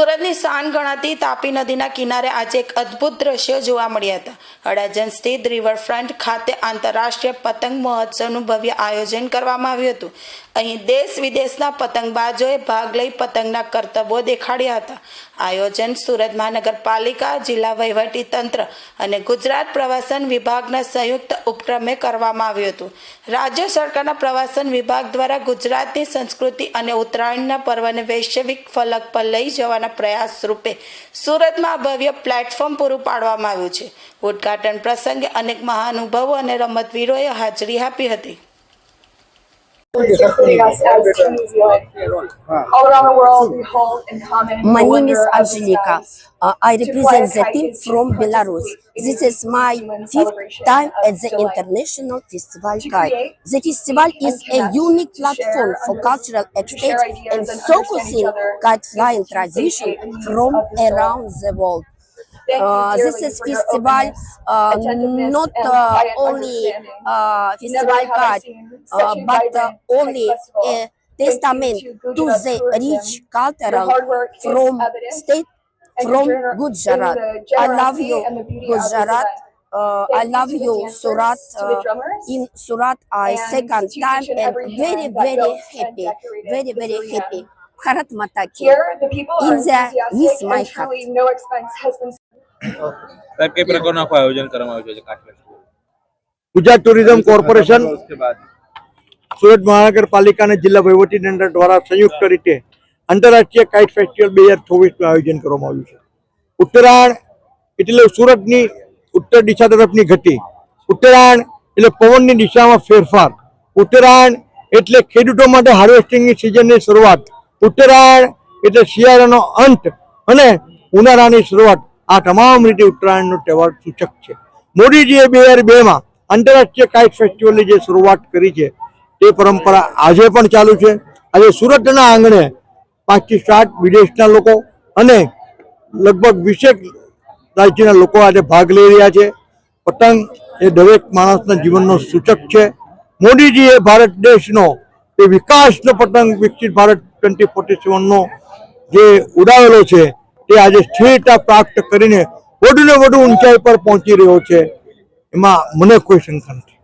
સુરતની શાન ગણાતી તાપી નદીના કિનારે આજે એક અદ્ભુત દ્રશ્યો જોવા મળ્યા હતા। અડાજણ સ્થિત રિવરફ્રન્ટ ખાતે આંતરરાષ્ટ્રીય પતંગ મહોત્સવનું ભવ્ય આયોજન કરવામાં આવ્યું હતું। અહીં દેશ વિદેશના પતંગબાજોએ ભાગ લઈ પતંગના કરતબો દેખાડ્યા હતા। આયોજન સુરત મહાનગરપાલિકા, જિલ્લા વહીવટી તંત્ર અને ગુજરાત પ્રવાસન વિભાગના સંયુક્ત ઉપક્રમે કરવામાં આવ્યું હતું। રાજ્ય સરકારના પ્રવાસન વિભાગ દ્વારા ગુજરાતની સંસ્કૃતિ અને ઉત્તરાયણના પર્વને વૈશ્વિક ફલક પર લઈ જવાના પ્રયાસ રૂપે સુરતમાં ભવ્ય પ્લેટફોર્મ પૂરું પાડવામાં આવ્યું છે। ઉદ્ઘાટન પ્રસંગે અનેક મહાનુભાવો અને રમતવીરોએ હાજરી આપી હતી। All around the world, we hold in common. My name is Angelica. I represent the team from Belarus. This is my fifth time at the International Festival Kite. The festival is a unique platform for cultural exchange and showcasing kite flying tradition from around the world. This is festival not only festival kite, but only a testament to the rich cultural from Gujarat. I love you, Gujarat. I love you, Surat. In Surat, I second time and very happy, very happy. Bharat Mata ki. India is my heart. No expense has been. સાહેબ કઈ પ્રકારનું આખું આયોજન કરવામાં આવ્યું છે કાટ festival? Gujarat tourism corporation, Surat મહાનગરપાલિકા અને જિલ્લા વહીવટીતંત્ર દ્વારા સંયુક્ત રીતે આંતરરાષ્ટ્રીય કાઇટ ફેસ્ટિવલ 2024નું આયોજન કરવામાં આવ્યું છે। ઉત્તરાયણ એટલે સુરતની ઉત્તર દિશા તરફની ગતિ, ઉત્તરાયણ એટલે પવનની દિશામાં ફેરફાર, ઉત્તરાયણ એટલે ખેડૂતો માટે હાર્વેસ્ટિંગની સિઝનની શરૂઆત, ઉત્તરાયણ એટલે શિયાળાનો અંત અને ઉનાળાની શરૂઆત। આ તમામ રીતે ઉત્તરાયણનો તહેવાર સૂચક છે। મોદીજીએ 2002માં આંતરરાષ્ટ્રીય કાઇટ ફેસ્ટિવલની જે શરૂઆત કરી છે તે પરંપરા આજે પણ ચાલુ છે। આજે સુરતના આંગણે 5 થી 7 વિદેશના લોકો અને લગભગ 20 રાજ્યના લોકો આજે ભાગ લઈ રહ્યા છે। પતંગ એ દરેક માણસના જીવનનો સૂચક છે। મોદીજીએ ભારત દેશનો એ વિકાસનો પતંગ વિકસિત ભારત 2047નો જે ઉડાવેલો છે તે આજે સ્થિરતા પ્રાપ્ત કરીને વધુને વધુ ઊંચાઈ પર પહોંચી રહ્યો છે, એમાં મને કોઈ શંકા નથી।